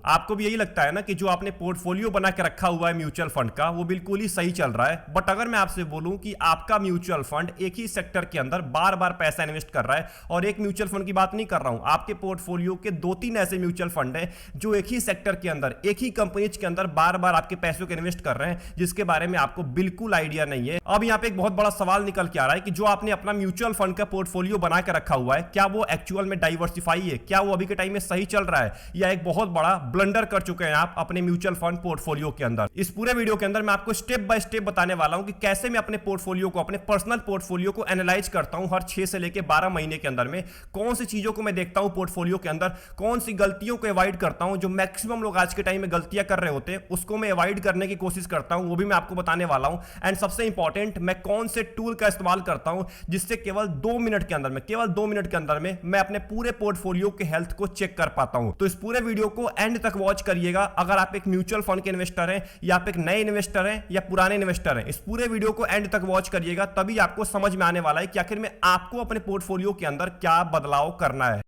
आपको भी यही लगता है ना कि जो आपने पोर्टफोलियो बना के रखा हुआ है म्यूचुअल फंड का वो बिल्कुल ही सही चल रहा है। बट अगर मैं आपसे बोलूं कि आपका म्यूचुअल फंड एक ही सेक्टर के अंदर बार बार पैसा इन्वेस्ट कर रहा है, और एक म्यूचुअल फंड की बात नहीं कर रहा हूं, आपके पोर्टफोलियो के 2-3 ऐसे म्यूचुअल फंड है जो एक ही सेक्टर के अंदर एक ही कंपनीज के अंदर बार बार आपके पैसों को इन्वेस्ट कर रहे हैं, जिसके बारे में आपको बिल्कुल आइडिया नहीं है। अब यहां पे एक बहुत बड़ा सवाल निकल के आ रहा है कि जो आपने अपना म्यूचुअल फंड का पोर्टफोलियो बना के रखा हुआ है, क्या वो एक्चुअल में डाइवर्सिफाई है, क्या वो अभी के टाइम में सही चल रहा है, या एक बहुत बड़ा ब्लंडर कर चुके हैं आप अपने म्यूचुअल फंड पोर्टफोलियो के अंदर। इस पूरे वीडियो के अंदर मैं आपको स्टेप बाय स्टेप बताने वाला हूं कि कैसे मैं अपने पोर्टफोलियो को, अपने पर्सनल पोर्टफोलियो को एनालाइज करता हूं हर 6 से लेकर 12 महीने के अंदर में, कौन सी चीजों को मैं देखता हूं पोर्टफोलियो के अंदर, कौन सी गलतियों को अवॉइड करता हूं, जो मैक्सिमम लोग आज के टाइम में गलतियां कर रहे होते हैं उसको मैं अवॉइड करने की कोशिश करता हूं, वो भी मैं आपको बताने वाला हूं। एंड सबसे इंपॉर्टेंट, मैं कौन से टूल का इस्तेमाल करता हूं जिससे केवल 2 मिनट के अंदर में, केवल 2 मिनट के अंदर में मैं अपने पूरे पोर्टफोलियो के हेल्थ को चेक कर पाता हूं। तो इस पूरे वीडियो को एंड तक वॉच करिएगा। अगर आप एक म्यूचुअल फंड के इन्वेस्टर हैं, या आप एक नए इन्वेस्टर हैं, या पुराने इन्वेस्टर हैं, इस पूरे वीडियो को एंड तक वॉच करिएगा, तभी आपको समझ में आने वाला है कि आखिर में आपको अपने पोर्टफोलियो के अंदर क्या बदलाव करना है।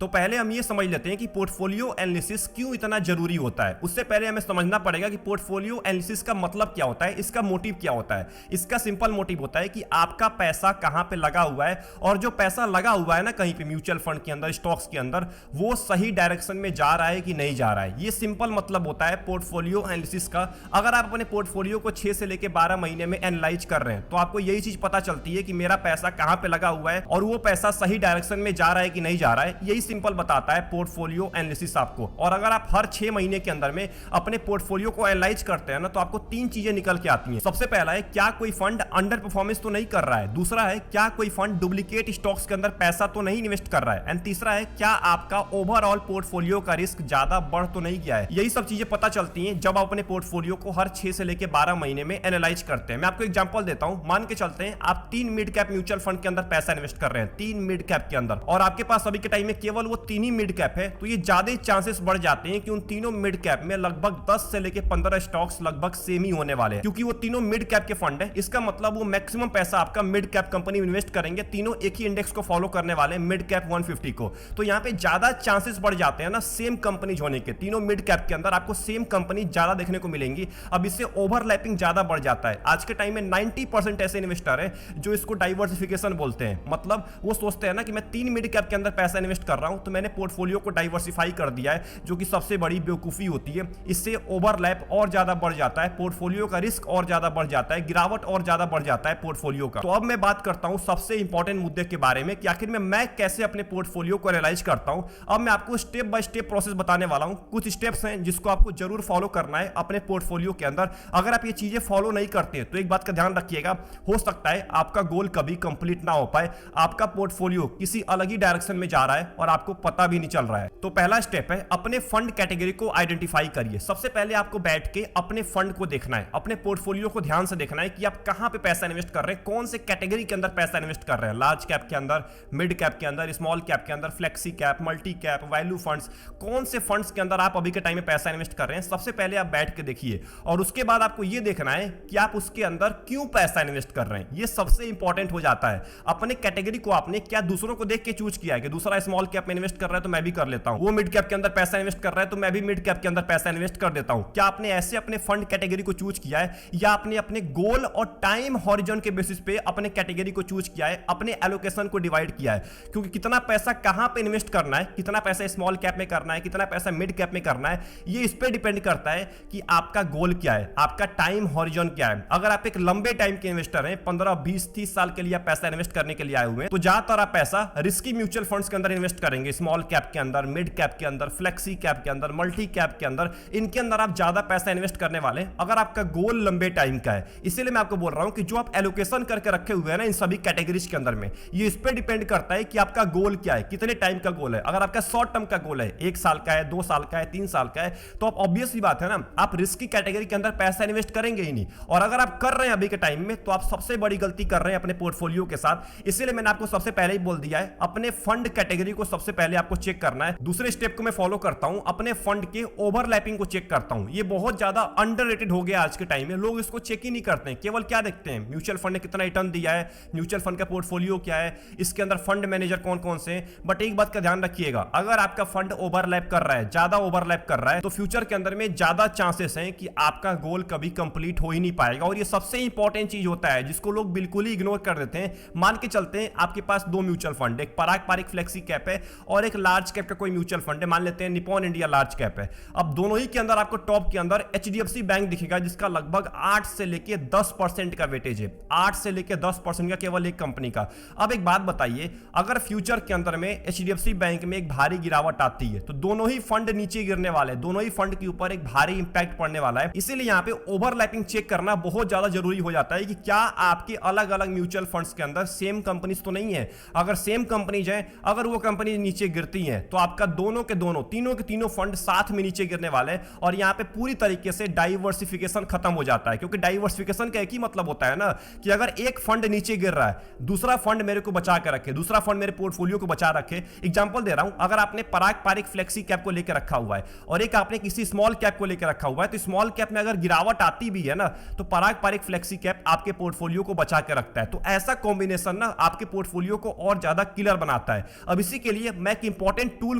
तो पहले हम ये समझ लेते हैं कि पोर्टफोलियो एनालिसिस क्यों इतना जरूरी होता है। उससे पहले हमें समझना पड़ेगा कि पोर्टफोलियो एनालिसिस का मतलब क्या होता है, इसका मोटिव क्या होता है। इसका सिंपल मोटिव होता है कि आपका पैसा कहां पे लगा हुआ है, और जो पैसा लगा हुआ है ना कहीं पे म्यूचुअल फंड के अंदर, स्टॉक्स के अंदर, वो सही डायरेक्शन में जा रहा है कि नहीं जा रहा है। ये सिंपल मतलब होता है पोर्टफोलियो एनालिसिस का। अगर आप अपने पोर्टफोलियो को 6 से लेकर 12 महीने में एनालाइज कर रहे हैं तो आपको यही चीज पता चलती है कि मेरा पैसा कहां पे लगा हुआ है और वो पैसा सही डायरेक्शन में जा रहा है कि नहीं जा रहा है। यही सिंपल बताता है पोर्टफोलियो एनालिसिस आपको। और अगर आप हर 6 महीने के अंदर में अपने पोर्टफोलियो को एनालाइज करते हैं ना, तो आपको 3 चीजें निकल के आती हैं। सबसे पहला है, क्या कोई फंड अंडर परफॉर्मेंस तो नहीं कर रहा है। दूसरा है, क्या कोई फंड डुप्लीकेट स्टॉक्स के अंदर पैसा तो नहीं इन्वेस्ट कर रहा है। एंड तीसरा है, क्या आपका ओवरऑल पोर्टफोलियो का रिस्क ज्यादा बढ़ तो नहीं गया है। यही सब चीजें पता चलती हैं जब आप अपने पोर्टफोलियो को हर 6 से लेकर 12 महीने में एनालाइज करते हैं। मैं आपको एग्जांपल देता हूं। मान के चलते हैं आप 3 मिड कैप म्यूचुअल फंड के अंदर पैसा इन्वेस्ट कर रहे हैं, 3 मिड कैप के अंदर, और आपके पास अभी के टाइम में केवल वो 3 ही मिड कैप है, तो ये ज्यादा चांसेस बढ़ जाते हैं कि उन तीनों मिड कैप में लगभग 10 से लेकर 15 स्टॉक्स लगभग सेम ही होने वाले हैं, क्योंकि वो तीनों मिड कैप के फंड है। इसका मतलब वो मैक्सिमम पैसा आपका मिड कैप कंपनी में इन्वेस्ट करेंगे, तीनों एक ही इंडेक्स को फॉलो करने वाले, मिड कैप 150 को। तो यहां पे ज्यादा चांसेस बढ़ जाते हैं ना सेम कंपनीज होने के। तीनों मिड कैप के अंदर आपको सेम कंपनी ज्यादा देखने को मिलेंगी। अब इससे ओवरलैपिंग ज्यादा बढ़ जाता है। आज के टाइम में 90% ऐसे इन्वेस्टर हैं जो इसको डाइवर्सिफिकेशन बोलते हैं। मतलब वो सोचते हैं ना कि मैं 3 मिड कैप के अंदर पैसा इन्वेस्ट कर रहा हूं, तो मैंने पोर्टफोलियो को डाइवर्सिफाई कर दिया है, जो कि सबसे बड़ी बेवकूफी होती है। इससे ओवरलैप और ज्यादा बढ़ जाता है, पोर्टफोलियो का रिस्क और ज्यादा बढ़ जाता है, गिरावट और ज्यादा बढ़ जाता है पोर्टफोलियो का। तो अब मैं बात करता हूं सबसे इंपॉर्टेंट मुद्दे के बारे में कि आखिर में मैं कैसे अपने पोर्टफोलियो को एनालाइज करता हूं। अब मैं आपको स्टेप बाय स्टेप प्रोसेस बताने वाला हूं। कुछ स्टेप्स हैं जिसको आपको जरूर फॉलो करना है अपने पोर्टफोलियो के अंदर। अगर आप ये चीजें फॉलो नहीं करते तो एक बात का ध्यान रखिएगा, हो सकता है आपका गोल कभी कंप्लीट ना हो पाए, आपका पोर्टफोलियो किसी अलग ही डायरेक्शन में जा रहा है और आपको पता भी नहीं चल रहा है। तो पहला स्टेप है, अपने फंड कैटेगरी को आइडेंटिफाई करिए। सबसे पहले आपको बैठ के अपने फंड को देखना है, अपने पोर्टफोलियो को ध्यान से देखना है कि आप कहां पे पैसा इन्वेस्ट कर रहे हैं, कौन से कैटेगरी के अंदर पैसा इन्वेस्ट कर रहे हैं। लार्ज कैप के अंदर, मिड कैप के अंदर, स्मॉल कैप के अंदर, flexi cap, multi cap, value funds, कौन से फंड्स के अंदर आप अभी के टाइम में पैसा इन्वेस्ट कर रहे हैं। सबसे पहले आप बैठ के देखिए, और उसके बाद आपको यह देखना है कि आप उसके अंदर क्यों पैसा इन्वेस्ट कर रहे हैं। यह सबसे इंपॉर्टेंट हो जाता है। अपने कैटेगरी को आपने क्या दूसरों को देख के चूज किया है कि दूसरा स्मॉल कैप में इन्वेस्ट कर रहा है तो मैं भी कर लेता हूं, वो मिड कैप के अंदर पैसा इन्वेस्ट कर रहा है तो मैं भी मिड कैप के अंदर पैसा इन्वेस्ट कर देता हूं। क्या आपने ऐसे अपने फंड कैटेगरी को चूज किया है, या आपने अपने गोल और टाइम हॉरिजन के बेसिस पे अपने कैटेगरी को चूज किया है, अपने एलोकेशन को डिवाइड किया है। क्योंकि कितना पैसा कहां पे इन्वेस्ट करना है, कितना पैसा स्मॉल कैप में करना है, कितना पैसा मिड कैप में करना है, ये इस पे डिपेंड करता है कि आपका गोल क्या है, आपका टाइम हॉरिजन क्या है। अगर आप एक लंबे टाइम के इन्वेस्टर हैं, 15, 20, 30 साल के लिए पैसा इन्वेस्ट करने के लिए आए हुए हैं, तो ज्यादातर आप पैसा रिस्की म्यूचुअल फंड्स के अंदर इन्वेस्ट करेंगे। स्मॉल कैप के अंदर, मिड कैप के अंदर, फ्लेक्सी कैप के अंदर, मल्टी कैप के अंदर, इनके अंदर आप ज्यादा पैसा इन्वेस्ट करने वाले हैं अगर आपका गोल लंबे टाइम का है। इसीलिए मैं आपको बोल रहा हूं कि जो आप एलोकेशन करके रखे हुए हैं ना इन सभी कैटेगरीज के अंदर में, ये इस पे डिपेंड करता है कि आपका गोल क्या है, कितने टाइम का गोल है। अगर आपका शॉर्ट टर्म का गोल है, 1 साल का है, 2 साल का है, 3 साल का है, तो आप ऑब्वियस सी बात है ना, आप रिस्की कैटेगरी के अंदर पैसा इन्वेस्ट करेंगे ही नहीं। और अगर आप कर रहे हैं अभी के टाइम में, तो आप सबसे बड़ी गलती कर रहे हैं अपने पोर्टफोलियो के साथ। इसीलिए मैंने आपको सबसे पहले ही बोल दिया है, अपने फंड कैटेगरी को सबसे सबसे पहले आपको चेक करना है, दूसरे स्टेप को मैं फॉलो करता हूं, अपने फंड के ओवरलैपिंग को चेक करता हूं। ये बहुत ज्यादा अंडररेटेड हो गया आज के टाइम में, लोग इसको चेक ही नहीं करते हैं, केवल क्या देखते हैं म्यूचुअल फंड ने कितना रिटर्न दिया है, म्यूचुअल फंड का पोर्टफोलियो क्या है, इसके अंदर फंड मैनेजर कौन कौन से। बट एक बात का ध्यान रखिएगा, अगर आपका फंड ओवरलैप कर रहा है, ज्यादा ओवरलैप कर रहा है, तो फ्यूचर के अंदर में ज्यादा चांसेस हैं कि आपका गोल कभी कंप्लीट हो ही नहीं पाएगा। और ये सबसे इंपॉर्टेंट चीज होता है जिसको लोग बिल्कुल ही इग्नोर कर देते हैं। मान के चलते हैं आपके पास दो म्यूचुअल फंड, एक पराग पारिक फ्लेक्सी कैप है और एक लार्ज कैप का कोई म्यूचुअल फंड है, मान लेते हैं निपॉन इंडिया लार्ज कैप है। अब दोनों ही के अंदर आपको टॉप के अंदर एचडीएफसी बैंक दिखेगा जिसका लगभग 8 से लेके 10% का वेटेज है, 8 से लेके 10% का केवल एक कंपनी का। अब एक बात बताइए, अगर फ्यूचर के अंदर में एचडीएफसी बैंक में एक भारी गिरावट आती है तो दोनों ही फंड नीचे गिरने वाले हैं, दोनों ही फंड के ऊपर एक भारी इंपैक्ट पड़ने वाला है। इसीलिए यहां पे ओवरलैपिंग चेक करना बहुत ज्यादा जरूरी हो जाता है कि क्या आपके अलग अलग म्यूचुअल फंड्स के अंदर सेम कंपनीज तो नहीं है। अगर सेम कंपनीज है, अगर वो कंपनी नीचे गिरती है तो आपका दोनों के दोनों, तीनों के तीनों फंड साथ में नीचे गिरने वाले हैं। और यहां पे पूरी तरीके से डाइवर्सिफिकेशन खत्म हो जाता है, क्योंकि डाइवर्सिफिकेशन का एक ही मतलब होता है ना कि अगर एक फंड नीचे गिर रहा है, दूसरा फंड मेरे को बचा के रखे, दूसरा फंड मेरे पोर्टफोलियो को बचा रखे। एग्जांपल दे रहा हूं, अगर आपने पराग पारिक फ्लेक्सी कैप को लेकर रखा हुआ है और एक आपने किसी स्मॉल कैप को लेकर रखा हुआ है, तो स्मॉल कैप में अगर गिरावट आती भी है ना, तो पराग पारिक फ्लेक्सी कैप आपके पोर्टफोलियो को बचा के रखता है। तो ऐसा कॉम्बिनेशन ना आपके पोर्टफोलियो को और ज्यादा किलर बनाता है। अब इसी के लिए मैं एक इंपॉर्टेंट टूल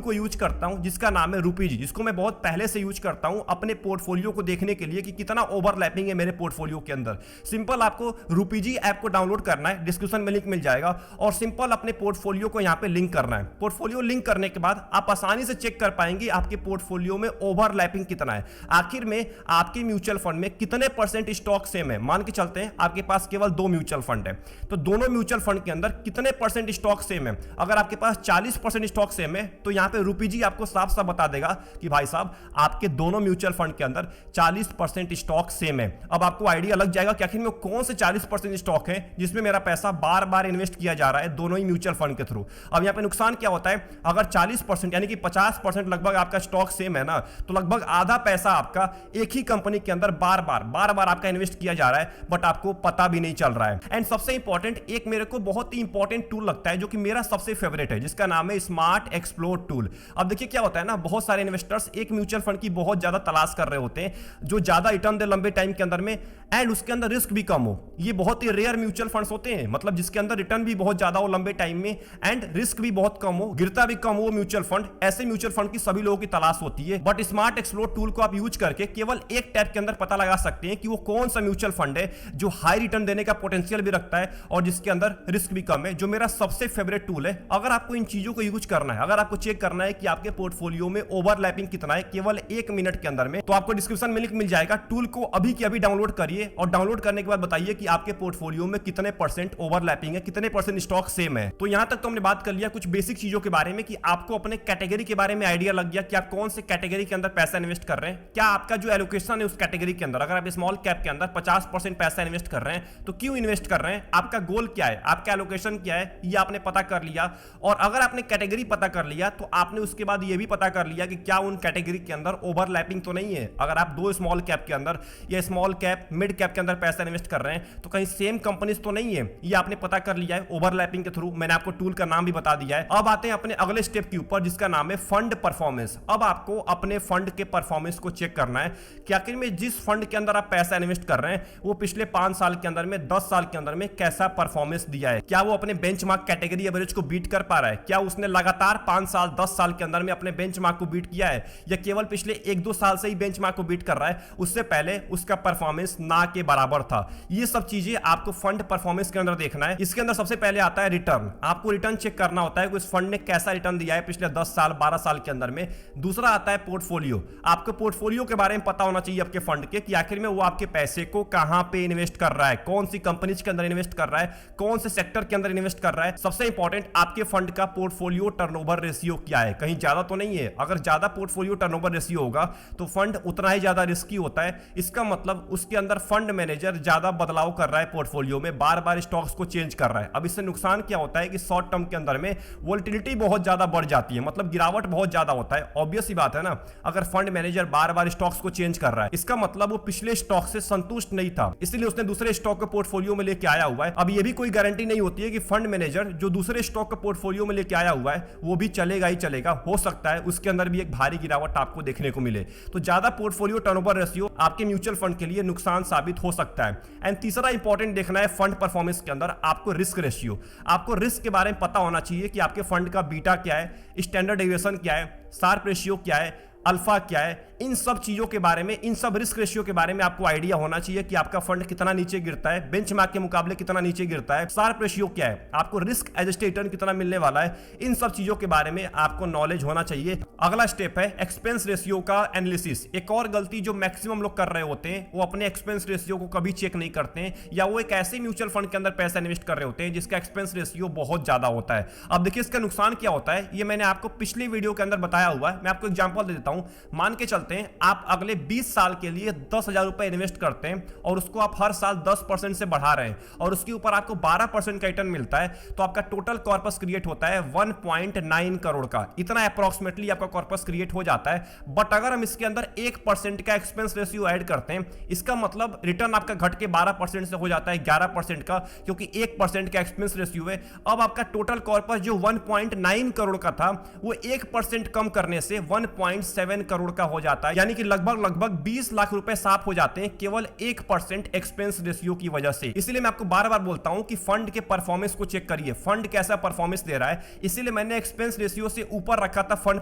को यूज करता हूं जिसका नाम है रूपीजी, जिसको मैं बहुत पहले से यूज करता हूं अपने पोर्टफोलियो को देखने के लिए कि कितना ओवरलैपिंग है मेरे पोर्टफोलियो के अंदर। सिंपल आपको रूपीजी ऐप को डाउनलोड करना है, डिस्क्रिप्शन में लिंक मिल जाएगा, और सिंपल अपने पोर्टफोलियो को यहां पे लिंक करना है। पोर्टफोलियो लिंक करने के बाद आप आसानी से चेक कर पाएंगे आपके पोर्टफोलियो में ओवरलैपिंग कितना है, आखिर में आपके म्यूचुअल फंड में कितने परसेंट स्टॉक सेम है। मान के चलते हैं आपके पास केवल दो म्यूचुअल फंड है, तो दोनों म्यूचुअल फंड के अंदर कितने परसेंट स्टॉक सेम है। अगर आपके पास 40% स्टॉक सेम है तो यहां पे रूपीजी आपको साफ साफ बता देगा कि भाई साहब आपके दोनों म्यूचुअल फंड के अंदर 40% स्टॉक सेम है। अब आपको आइडिया लग जाएगा कि आखिर में कौन से 40% स्टॉक है जिसमें मेरा पैसा बार बार इन्वेस्ट किया जा रहा है दोनों ही म्यूचुअल फंड के थ्रू। अब यहां पे नुकसान क्या होता है, अगर 40% यानी कि 50% लगभग आपका स्टॉक सेम है ना, तो लगभग आधा पैसा आपका एक ही कंपनी के अंदर बार बार आपका इन्वेस्ट किया जा रहा है, बट आपको पता भी नहीं चल रहा है। एंड सबसे इंपॉर्टेंट, एक मेरे को बहुत ही इंपॉर्टेंट टूल लगता है जो कि मेरा सबसे फेवरेट है, जिसका नाम है स्मार्ट एक्सप्लोर टूल। अब देखिए क्या होता है ना, बहुत सारे इन्वेस्टर्स एक म्यूचुअल फंड की बहुत ज्यादा तलाश कर रहे होते हैं जो ज्यादा रिटर्न दे लंबे टाइम के अंदर में, एंड उसके अंदर रिस्क भी कम हो। ये बहुत ही रेयर म्यूचुअल फंड्स होते हैं, मतलब जिसके अंदर रिटर्न भी बहुत ज्यादा हो लंबे टाइम में एंड रिस्क भी बहुत कम हो, गिरता भी कम हो म्यूचुअल फंड। ऐसे म्यूचुअल फंड की सभी लोगों की तलाश होती है, बट स्मार्ट एक्सप्लोर टूल को आप यूज करके केवल एक टैब के अंदर पता लगा सकते हैं कि वो कौन सा म्यूचुअल फंड है जो हाई रिटर्न देने का पोटेंशियल भी रखता है और जिसके अंदर रिस्क भी कम है, जो मेरा सबसे फेवरेट टूल है। अगर आपको इन चीजों को यूज करना है, अगर आपको चेक करना है कि आपके पोर्टफोलियो में ओवरलैपिंग कितना है केवल 1 मिनट के अंदर में, तो आपको डिस्क्रिप्शन में लिंक मिल जाएगा। टूल को अभी के अभी डाउनलोड करिए और डाउनलोड करने के बाद बताइए कि आपके पोर्टफोलियो में कितने परसेंट ओवरलैपिंग है, कितने परसेंट स्टॉक सेम है। तो यहां तक तो हमने बात कर लिया कुछ बेसिक चीजों के बारे में कि आपको अपने कैटेगरी के बारे में आइडिया लग गया कि आप कौन से कैटेगरी के अंदर पैसा इन्वेस्ट कर रहे हैं, क्या आपका जो एलोकेशन है उस कैटेगरी के अंदर, अगर आप स्मॉल कैप के अंदर 50% पैसा इन्वेस्ट कर रहे हैं तो क्यों इन्वेस्ट कर रहे हैं, आपका गोल क्या है, आपका एलोकेशन क्या है, ये आपने पता कर लिया। और अगर आपने कैटेगरी पता कर लिया तो आपने उसके बाद ये भी पता कर लिया कि क्या उन कैटेगरी के अंदर ओवरलैपिंग तो नहीं है। अगर आप दो स्मॉल कैप के अंदर या स्मॉल कैप मिड कैप के अंदर पैसा इन्वेस्ट कर रहे हैं तो कहीं सेम कंपनीज तो नहीं है, ये आपने पता कर लिया है ओवरलैपिंग के थ्रू। मैंने आपको टूल का नाम भी बता दिया है। अब आते हैं अपने अगले स्टेप के ऊपर जिसका नाम है फंड परफॉर्मेंस। अब आपको अपने फंड के परफॉर्मेंस को चेक करना है कि आखिर में जिस फंड के अंदर आप पैसा इन्वेस्ट कर रहे हैं वो पिछले 5 साल के अंदर में, 10 साल के अंदर में कैसा परफॉर्मेंस दिया है। क्या वो अपने बेंचमार्क कैटेगरी एवरेज को बीट कर पा रहा है, क्या उसने लगातार 5 साल 10 साल के अंदर में अपने बेंचमार्क को बीट किया है, या केवल पिछले 1-2 साल से ही बेंचमार्क को बीट कर रहा है, उससे पहले उसका परफॉर्मेंस ना के बराबर था। ये सब चीजें आपको फंड परफॉर्मेंस के अंदर देखना है। इसके अंदर सबसे पहले आता है रिटर्न। आपको रिटर्न चेक करना होता है कि उस फंड ने कैसा रिटर्न दिया है पिछले 10 साल 12 साल के अंदर में। दूसरा आता है पोर्टफोलियो। आपको पोर्टफोलियो के बारे में पता होना चाहिए आपके फंड के कि आखिर में वो आपके पैसे को कहां पे इन्वेस्ट कर रहा है, कौन सी कंपनीज के अंदर इन्वेस्ट कर रहा है, कौन से सेक्टर के अंदर इन्वेस्ट कर रहा है। सबसे इंपॉर्टेंट, आपके फंड का पोर्टफोलियो टर्नओवर रेशियो क्या है, कहीं ज्यादा तो नहीं है। अगर ज्यादा पोर्टफोलियो टर्नओवर रेशियो होगा तो फंड उतना ही ज्यादा रिस्की होता है। इसका मतलब उसके अंदर फंड मैनेजर ज्यादा बदलाव कर रहा है पोर्टफोलियो में, बार बार स्टॉक्स को चेंज कर रहा है। अब इससे नुकसान क्या होता है कि शॉर्ट टर्म के अंदर में वोलेटिलिटी बहुत ज्यादा बढ़ जाती है, मतलब गिरावट बहुत ज्यादा होता है। ऑब्वियस सी बात है ना, अगर फंड मैनेजर बार बार स्टॉक्स को चेंज कर रहा है, इसका मतलब वो पिछले स्टॉक से संतुष्ट नहीं था, इसलिए उसने दूसरे स्टॉक को पोर्टफोलियो में लेके आया हुआ है। अब ये भी कोई गारंटी नहीं होती है कि फंड मैनेजर जो दूसरे स्टॉक को पोर्टफोलियो में लेके आया हुआ हुआ है वो भी चलेगा ही चलेगा, हो सकता है उसके अंदर भी एक भारी गिरावट आपको देखने को मिले। तो ज्यादा पोर्टफोलियो टर्नओवर रेशियो आपके म्यूचुअल फंड के लिए नुकसान साबित हो सकता है। एंड तीसरा इंपॉर्टेंट देखना है फंड परफॉर्मेंस के अंदर आपको रिस्क रेशियो। आपको रिस्क के बारे में पता होना चाहिए कि आपके फंड का बीटा क्या है, स्टैंडर्ड डेविएशन क्या है, शार्प रेशियो क्या है, अल्फा क्या है, इन सब चीजों के बारे में, इन सब रिस्क रेशियो के बारे में आपको आइडिया होना चाहिए कि आपका फंड कितना नीचे गिरता है, बेंचमार्क के मुकाबले कितना नीचे गिरता है, शार्प रेशियो क्या है, आपको रिस्क एडजस्टेड रिटर्न कितना मिलने वाला है, इन सब चीजों के बारे में आपको नॉलेज होना चाहिए। अगला स्टेप है एक्सपेंस रेशियो का एनालिसिस। एक और गलती जो मैक्सिमम लोग कर रहे होते हैं वो अपने एक्सपेंस रेशियो को कभी चेक नहीं करते हैं, या वो एक ऐसे म्यूचुअल फंड के अंदर पैसा इन्वेस्ट कर रहे होते हैं जिसका एक्सपेंस रेशियो बहुत ज्यादा होता है। अब देखिए इसका नुकसान क्या होता है, ये मैंने आपको पिछले वीडियो के अंदर बताया हुआ है। मैं आपको एग्जांपल दे देता हूं। मान के चलते हैं आप अगले 20 साल के लिए 10,000 रुपए इन्वेस्ट करते हैं और उसको आप हर साल 10% से बढ़ा रहे हैं और उसके ऊपर आपको 12% का रिटर्न मिलता है, तो आपका टोटल कॉर्पस क्रिएट होता है 1.9 करोड़ का। इतना अप्रोक्सीमेटली आपका कॉर्पस क्रिएट हो जाता है। बट अगर हम इसके अंदर 1% का एक्सपेंस रेशियो ऐड करते हैं, इसका मतलब रिटर्न आपका घट के 12% से हो जाता है 11% का, क्योंकि 1% का एक्सपेंस रेशियो है। अब आपका टोटल कॉर्पस जो 1.9 करोड़ का था वो 1% कम करने से 1.7 करोड़ का हो जाता है, यानी कि लगभग 20 लाख रुपए साफ हो जाते हैं केवल 1% एक्सपेंस रेशियो की वजह से। इसीलिए मैं आपको बार-बार बोलता हूं कि फंड के परफॉर्मेंस को चेक करिए, फंड कैसा परफॉर्मेंस दे रहा है। इसीलिए मैंने एक्सपेंस रेशियो से ऊपर रखा था फंड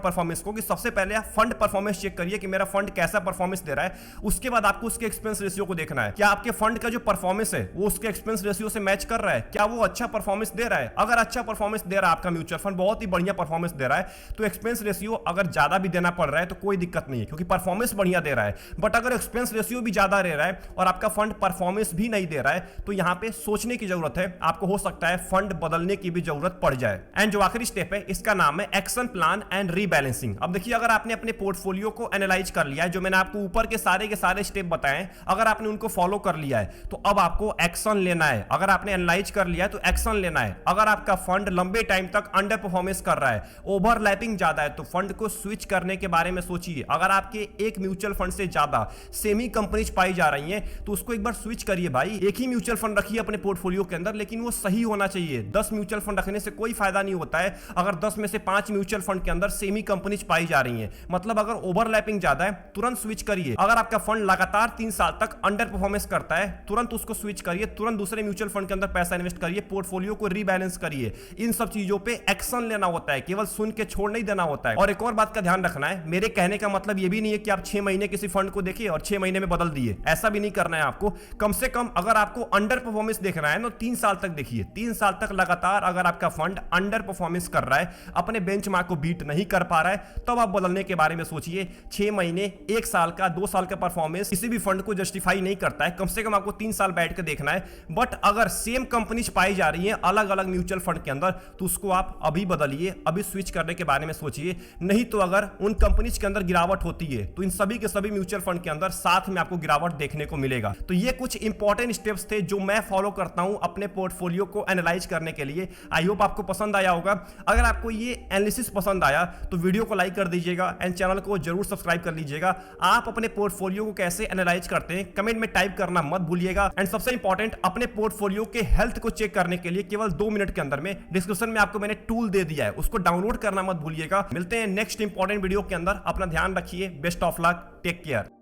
परफॉर्मेंस को, कि सबसे पहले आप फंड परफॉर्मेंस चेक करिए कि मेरा फंड कैसा परफॉर्मेंस दे रहा है, उसके बाद आपको उसके एक्सपेंस रेशियो को देखना है। क्या आपके फंड का जो परफॉर्मेंस है वो उसके एक्सपेंस रेशियो से मैच कर रहा है, क्या वो अच्छा परफॉर्मेंस दे रहा है। अगर अच्छा परफॉर्मेंस दे रहा है आपका म्यूचुअल फंड, बहुत ही बढ़िया परफॉर्मेंस दे रहा है, तो एक्सपेंस रेशियो अगर ज्यादा भी देना पड़ रहा है तो कोई दिक्कत नहीं है, क्योंकि परफॉर्मेंस बढ़िया दे रहा है। बट अगर एक्सपेंस रेशियो भी ज्यादा दे रहा है और आपका फंड परफॉर्मेंस भी नहीं दे रहा है, तो यहां पे सोचने की जरूरत है, आपको हो सकता है फंड बदलने की भी जरूरत पड़ जाए। एंड जो आखिरी स्टेप है इसका नाम है एक्शन प्लान एंड रीबैलेंसिंग। अब देखिए, अगर आपने अपने पोर्टफोलियो को एनालाइज कर लिया है, जो मैंने आपको ऊपर के सारे स्टेप बताए, अगर आपने उनको फॉलो कर लिया है तो अब आपको एक्शन लेना है। अगर आपने एनालाइज कर लिया है तो एक्शन लेना है। अगर आपका फंड लंबे टाइम तक अंडर परफॉर्मेंस कर रहा है, ओवरलैपिंग ज्यादा है, तो फंड को स्विच करने के बारे में सोचिए। अगर आपके एक म्यूचुअल फंड से ज्यादा सेमी कंपनीज पाई जा रही हैं तो उसको एक बार स्विच करिए भाई। एक ही म्यूचुअल फंड रखिए अपने पोर्टफोलियो के अंदर, लेकिन वो सही होना चाहिए। 10 म्यूचुअल फंड रखने से कोई फायदा नहीं होता है अगर 10 में से 5 म्यूचुअल फंड के अंदर सेमी कंपनीज पाई जा रही हैं। मतलब अगर ओवरलैपिंग ज्यादा है तुरंत स्विच करिए। अगर आपका फंड लगातार 3 साल तक अंडर परफॉर्मेंस करता है, तुरंत उसको स्विच करिए, तुरंत दूसरे म्यूचुअल फंड के अंदर पैसा इन्वेस्ट करिए, पोर्टफोलियो को रीबैलेंस करिए। इन सब चीजों पे एक्शन लेना होता है, केवल सुन के छोड़ नहीं देना होता है। और एक और बात का ध्यान रखना है, मेरे कहने का मतलब ये भी नहीं है कि आप 6 महीने किसी फंड को देखिए और 6 महीने में बदल दिए, ऐसा भी नहीं करना है आपको। कम से कम अगर आपको अंडर परफॉर्मेंस देखना है तो 3 साल तक देखिए। 3 साल तक लगातार अगर आपका फंड अंडर परफॉर्मेंस कर रहा है, अपने बेंचमार्क को बीट नहीं कर पा रहा है, तब आप बदलने के बारे में सोचिए। 6 महीने, 1 साल का, 2 साल का परफॉर्मेंस किसी भी फंड को जस्टिफाई नहीं करता है। कम से कम आपको 3 साल बैठ के देखना है। बट अगर सेम कंपनीज पाई जा रही हैं अलग अलग म्यूचुअल फंड के अंदर, तो उसको आप अभी बदलिए, अभी स्विच करने के बारे में सोचिए। नहीं तो अगर उन कंपनीज के अंदर गिरावट होती है तो इन सभी के सभी म्यूचुअल फंड के अंदर साथ में आपको गिरावट देखने को मिलेगा। तो ये कुछ इंपॉर्टेंट स्टेप्स थे जो मैं फॉलो करता हूं अपने पोर्टफोलियो को एनालाइज करने के लिए। आई होप आपको पसंद आया होगा। अगर आपको ये एनालिसिस पसंद आया तो वीडियो को लाइक कर दीजिएगा एंड चैनल को जरूर सब्सक्राइब कर लीजिएगा। आप अपने पोर्टफोलियो को कैसे एनालाइज करते हैं कमेंट में टाइप करना मत भूलिएगा। एंड सबसे इंपॉर्टेंट, अपने पोर्टफोलियो के हेल्थ को चेक करने के लिए केवल 2 मिनट के अंदर में डिस्क्रिप्शन में आपको मैंने टूल दे दिया है, उसको डाउनलोड करना मत भूलिएगा। मिलते हैं नेक्स्ट इंपॉर्टेंट वीडियो के अंदर। अपना ध्यान रखिए। Best of luck, take care.